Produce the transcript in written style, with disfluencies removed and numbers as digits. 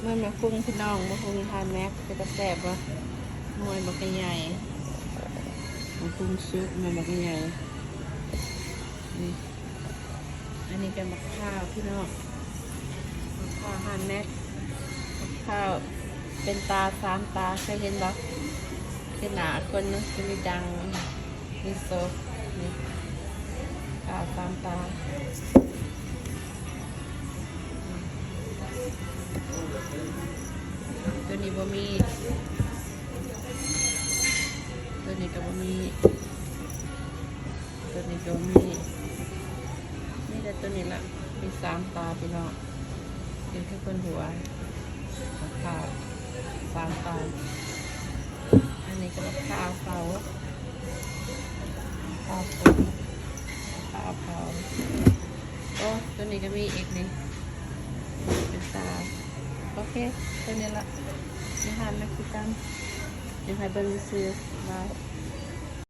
เมื่อมาฟุ้งพี่น้องมาฟุ้งทานแม็กจะกระแสบวะมวยบักใหญ่มาฟุ้งซุปมาบักใหญ่นี่อันนี้เป็นบักข้าวพี่น้องบักข้าวทานแม็กบักข้าวเป็นตาสามตาเคยเห็นบักเป็นหนาคนนึงจะมีดังมีโซนี่ข้าวสามตาตัวนี้บ่มีตัวนี้ก็บ่มีตัวนี้ก็บ่มีนี่แต่ตัวนี้ละมีสามตาพี่น้องเป็นแค่คนหัวข้าวสามตาอันนี้ก็ข้าวเผาข้าวต้มข้าวเผาโอ้ตัวนี้ก็มีอีกนี่เป็นตาโอเคตัวนี้ละอาหารเม็กซิกันยังให้เบอร์ซื้อมา